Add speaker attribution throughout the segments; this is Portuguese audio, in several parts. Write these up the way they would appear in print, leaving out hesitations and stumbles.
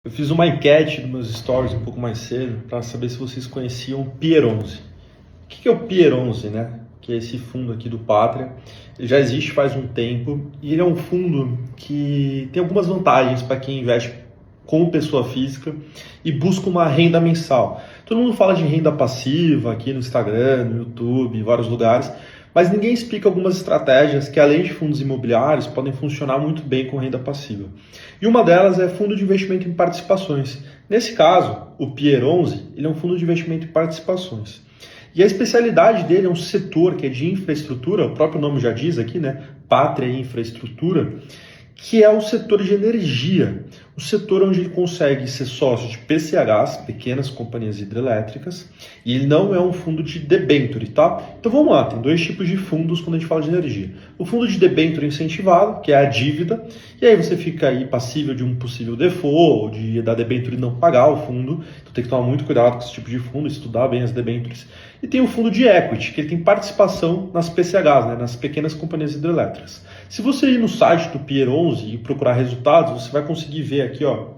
Speaker 1: Eu fiz uma enquete nos meus stories um pouco mais cedo para saber se vocês conheciam o Pier 11. O que é o Pier 11, né? Que é esse fundo aqui do Pátria. Ele já existe faz um tempo e ele é um fundo que tem algumas vantagens para quem investe como pessoa física e busca uma renda mensal. Todo mundo fala de renda passiva aqui no Instagram, no YouTube, em vários lugares, mas ninguém explica algumas estratégias que, além de fundos imobiliários, podem funcionar muito bem com renda passiva. E uma delas é fundo de investimento em participações. Nesse caso, o Pier 11, ele é um fundo de investimento em participações. E a especialidade dele é um setor que é de infraestrutura, o próprio nome já diz aqui, né? Pátria e infraestrutura, que é o setor de energia, o setor onde ele consegue ser sócio de PCHs, pequenas companhias hidrelétricas, e ele não é um fundo de debenture, tá? Então vamos lá, tem dois tipos de fundos quando a gente fala de energia. O fundo de debenture incentivado, que é a dívida, e aí você fica aí passível de um possível default, ou da debenture não pagar o fundo, então tem que tomar muito cuidado com esse tipo de fundo, estudar bem as debentures. E tem o fundo de equity, que ele tem participação nas PCHs, né, nas pequenas companhias hidrelétricas. Se você ir no site do Pier 11 e procurar resultados, você vai conseguir ver aqui, ó,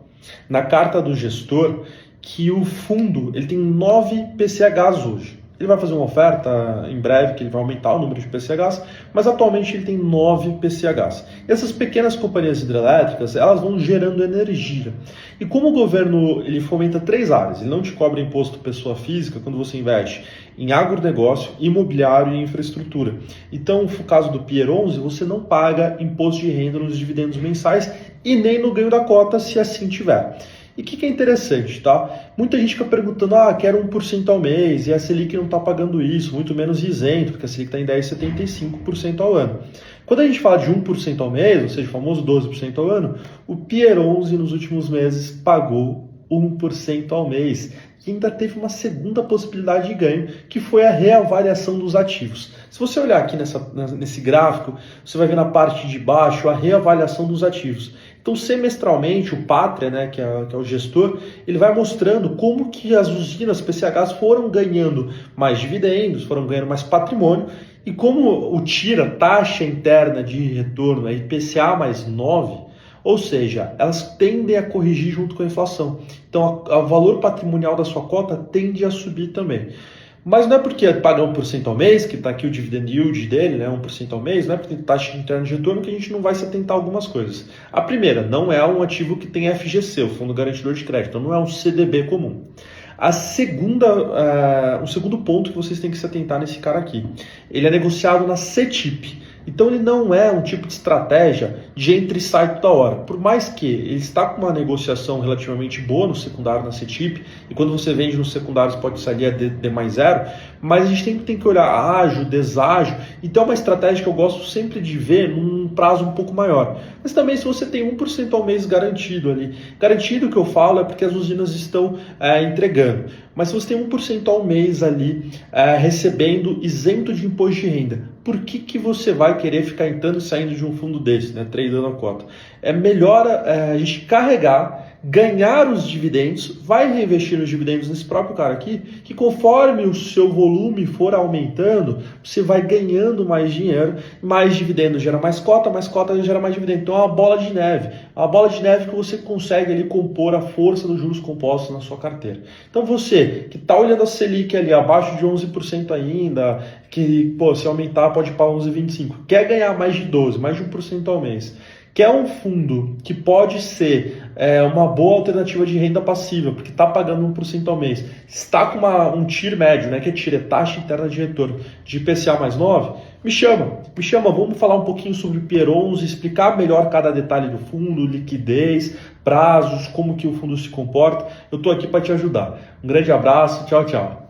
Speaker 1: na carta do gestor, que o fundo ele tem 9 PCHs hoje. Ele vai fazer uma oferta em breve que ele vai aumentar o número de PCHs, mas atualmente ele tem 9 PCHs. E essas pequenas companhias hidrelétricas, elas vão gerando energia. E como o governo ele fomenta 3 áreas, ele não te cobra imposto pessoa física quando você investe em agronegócio, imobiliário e infraestrutura. Então, no caso do Pier 11, você não paga imposto de renda nos dividendos mensais e nem no ganho da cota, se assim tiver. E o que é interessante, tá? Muita gente fica perguntando, quero 1% ao mês, e a Selic não está pagando isso, muito menos isento, porque a Selic está em 10,75% ao ano. Quando a gente fala de 1% ao mês, ou seja, o famoso 12% ao ano, o Pier 11 nos últimos meses pagou 1% ao mês. E ainda teve uma segunda possibilidade de ganho, que foi a reavaliação dos ativos. Se você olhar aqui nesse gráfico, você vai ver na parte de baixo a reavaliação dos ativos. Então, semestralmente, o Pátria, né, que é o gestor, ele vai mostrando como que as usinas PCHs foram ganhando mais dividendos, foram ganhando mais patrimônio, e como o TIRA, taxa interna de retorno, é IPCA mais 9, ou seja, elas tendem a corrigir junto com a inflação. Então, o valor patrimonial da sua cota tende a subir também. Mas não é porque paga 1% ao mês, que está aqui o dividend yield dele, né, 1% ao mês, não é porque tem taxa interna de retorno que a gente não vai se atentar a algumas coisas. A primeira, não é um ativo que tem FGC, o Fundo Garantidor de Crédito, então não é um CDB comum. A segunda, o segundo ponto que vocês têm que se atentar nesse cara aqui, ele é negociado na CETIP. Então ele não é um tipo de estratégia de entra e sai toda hora. Por mais que ele está com uma negociação relativamente boa no secundário na CETIP, e quando você vende nos secundários pode sair a D mais 0, mas a gente tem que olhar ágil, deságil. Então é uma estratégia que eu gosto sempre de ver num prazo um pouco maior. Mas também se você tem 1% ao mês garantido ali, garantido que eu falo é porque as usinas estão entregando. Mas se você tem 1% ao mês ali recebendo isento de imposto de renda, por que você vai querer ficar entrando e saindo de um fundo desse, né, tradando a cota? É melhor a gente carregar, ganhar os dividendos, vai reinvestir nos dividendos nesse próprio cara aqui, que conforme o seu volume for aumentando, você vai ganhando mais dinheiro, mais dividendo gera mais cota gera mais dividendo. Então é uma bola de neve que você consegue ali compor a força dos juros compostos na sua carteira. Então você que está olhando a Selic ali abaixo de 11% ainda, que se aumentar pode ir para 11,25%, quer ganhar mais de 12%, mais de 1% ao mês, quer um fundo que pode ser uma boa alternativa de renda passiva, porque está pagando 1% ao mês, está com um TIR médio, né, que é TIR, é taxa interna de retorno, de IPCA mais 9, me chama, vamos falar um pouquinho sobre o Pier 11, explicar melhor cada detalhe do fundo, liquidez, prazos, como que o fundo se comporta. Eu estou aqui para te ajudar. Um grande abraço, tchau, tchau.